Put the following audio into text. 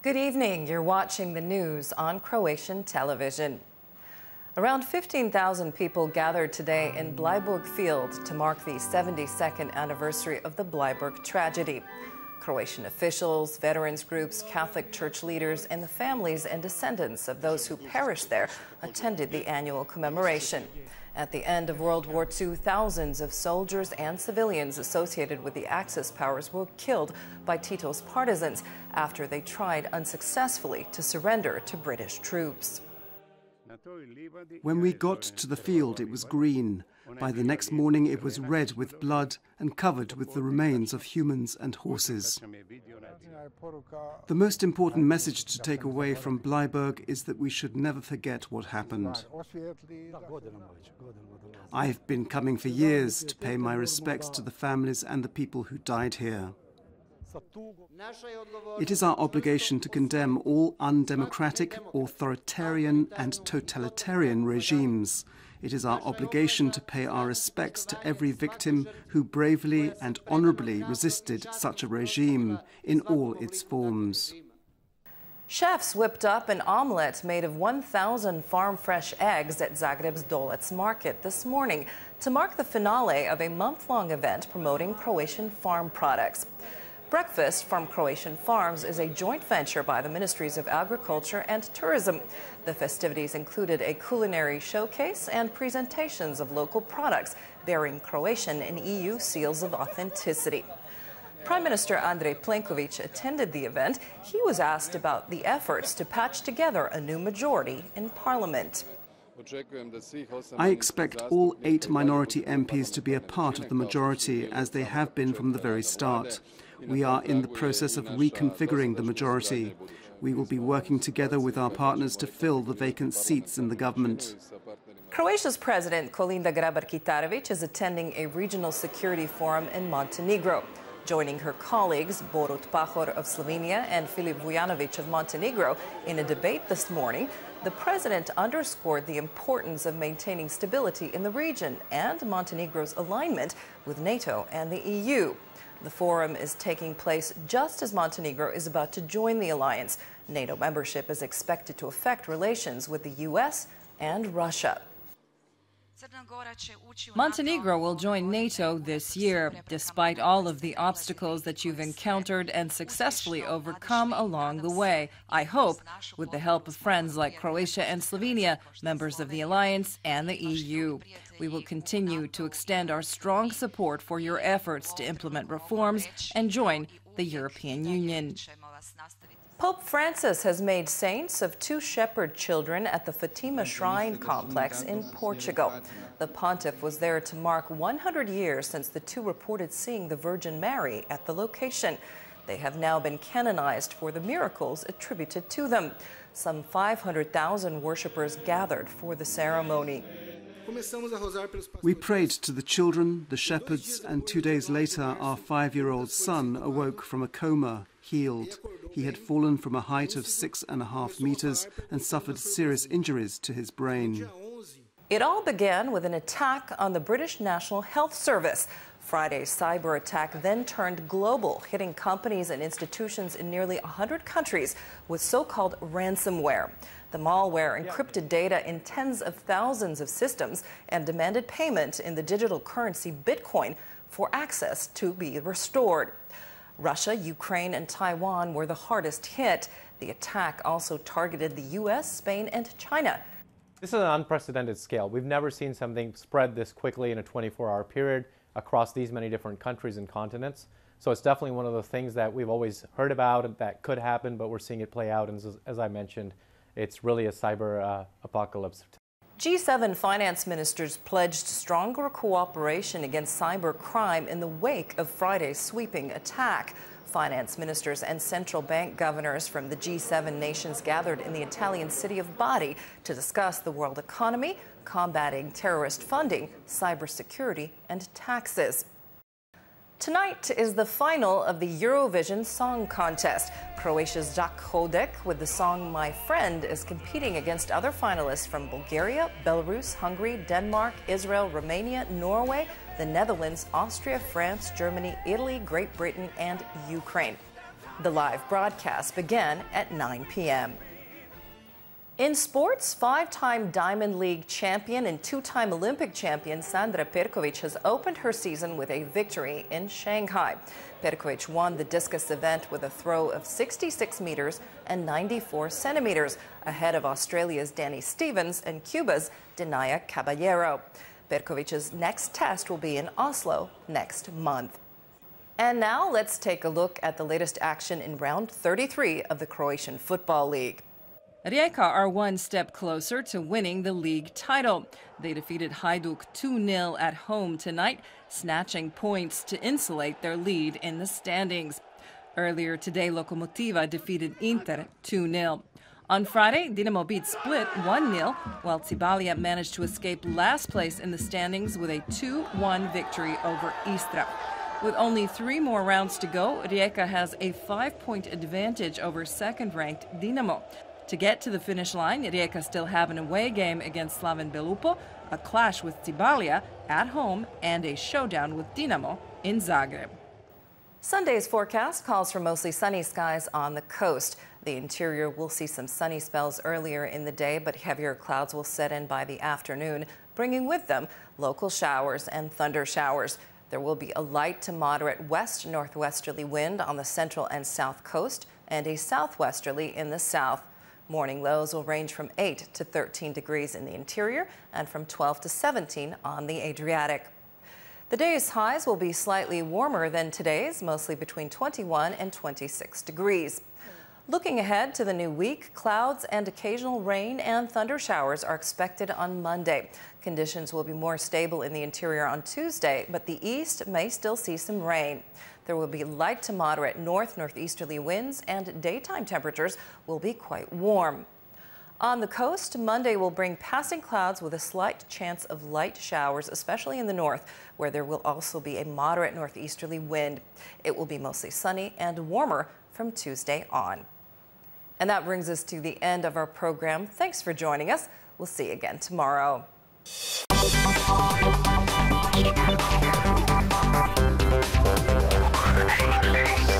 Good evening. You're watching the news on Croatian television. Around 15,000 people gathered today in Blyburg Field to mark the 72nd anniversary of the Blyburg tragedy. Croatian officials, veterans groups, Catholic Church leaders, and the families and descendants of those who perished there attended the annual commemoration. At the end of World War II, thousands of soldiers and civilians associated with the Axis powers were killed by Tito's partisans after they tried unsuccessfully to surrender to British troops. When we got to the field, it was green. By the next morning, it was red with blood and covered with the remains of humans and horses. The most important message to take away from Blyburg is that we should never forget what happened. I've been coming for years to pay my respects to the families and the people who died here. It is our obligation to condemn all undemocratic, authoritarian and totalitarian regimes. It is our obligation to pay our respects to every victim who bravely and honorably resisted such a regime in all its forms. Chefs whipped up an omelette made of 1,000 farm-fresh eggs at Zagreb's Dolec market this morning to mark the finale of a month-long event promoting Croatian farm products. Breakfast from Croatian Farms is a joint venture by the Ministries of Agriculture and Tourism. The festivities included a culinary showcase and presentations of local products bearing Croatian and EU seals of authenticity. Prime Minister Andrej Plenković attended the event. He was asked about the efforts to patch together a new majority in Parliament. I expect all 8 minority MPs to be a part of the majority, as they have been from the very start. We are in the process of reconfiguring the majority. We will be working together with our partners to fill the vacant seats in the government. Croatia's President Kolinda Grabar-Kitarović is attending a regional security forum in Montenegro. Joining her colleagues Borut Pahor of Slovenia and Filip Vujanović of Montenegro in a debate this morning, the president underscored the importance of maintaining stability in the region and Montenegro's alignment with NATO and the EU. The forum is taking place just as Montenegro is about to join the alliance. NATO membership is expected to affect relations with the US and Russia. Montenegro will join NATO this year, despite all of the obstacles that you've encountered and successfully overcome along the way. I hope, with the help of friends like Croatia and Slovenia, members of the alliance and the EU. We will continue to extend our strong support for your efforts to implement reforms and join the European Union. Pope Francis has made saints of 2 shepherd children at the FATIMA shrine complex in Portugal. The pontiff was there to mark 100 years since the 2 reported seeing the Virgin Mary at the location. They have now been canonized for the miracles attributed to them. Some 500,000 worshippers gathered for the ceremony. We prayed to the children, the shepherds, and 2 days later our 5-year-old son awoke from a coma, healed. He had fallen from a height of 6.5 meters and suffered serious injuries to his brain. It all began with an attack on the British National Health Service. Friday's cyber attack then turned global, hitting companies and institutions in nearly 100 countries with so-called ransomware. The malware encrypted data in tens of thousands of systems and demanded payment in the digital currency Bitcoin for access to be restored. Russia, Ukraine, and Taiwan were the hardest hit. The attack also targeted the U.S., Spain, and China. This is an unprecedented scale. We've never seen something spread this quickly in a 24-hour period across these many different countries and continents. So it's definitely one of the things that we've always heard about that could happen, but we're seeing it play out. And as I mentioned, it's really a cyber apocalypse. G7 finance ministers pledged stronger cooperation against cyber crime in the wake of Friday's sweeping attack. Finance ministers and central bank governors from the G7 nations gathered in the Italian city of Bari to discuss the world economy, combating terrorist funding, cybersecurity, and taxes. Tonight is the final of the Eurovision Song Contest. Croatia's Jak Hodek with the song My Friend is competing against other finalists from Bulgaria, Belarus, Hungary, Denmark, Israel, Romania, Norway, the Netherlands, Austria, France, Germany, Italy, Great Britain, and Ukraine. The live broadcast began at 9 p.m. In sports, 5-time Diamond League champion and 2-time Olympic champion Sandra Perković has opened her season with a victory in Shanghai. Perković won the discus event with a throw of 66 meters and 94 centimeters, ahead of Australia's Danny Stevens and Cuba's Denaya Caballero. Perkovic's next test will be in Oslo next month. And now let's take a look at the latest action in round 33 of the Croatian Football League. Rijeka are one step closer to winning the league title. They defeated Hajduk 2-0 at home tonight, snatching points to insulate their lead in the standings. Earlier today, Lokomotiva defeated Inter 2-0. On Friday, Dinamo beat Split 1-0, while Cibalia managed to escape last place in the standings with a 2-1 victory over Istra. With only 3 more rounds to go, Rijeka has a 5-point advantage over second-ranked Dinamo. To get to the finish line, Rijeka still have an away game against Slaven Belupo, a clash with Cibalia at home, and a showdown with Dinamo in Zagreb. Sunday's forecast calls for mostly sunny skies on the coast. The interior will see some sunny spells earlier in the day, but heavier clouds will set in by the afternoon, bringing with them local showers and thunder showers. There will be a light to moderate west-northwesterly wind on the central and south coast and a southwesterly in the south. Morning lows will range from 8 to 13 degrees in the interior and from 12 to 17 on the Adriatic. The day's highs will be slightly warmer than today's, mostly between 21 and 26 degrees. Looking ahead to the new week, clouds and occasional rain and thunder showers are expected on Monday. Conditions will be more stable in the interior on Tuesday, but the east may still see some rain. There will be light to moderate northeasterly winds, and daytime temperatures will be quite warm. On the coast, Monday will bring passing clouds with a slight chance of light showers, especially in the north, where there will also be a moderate northeasterly wind. It will be mostly sunny and warmer from Tuesday on. And that brings us to the end of our program. Thanks for joining us. We'll see you again tomorrow. Hey.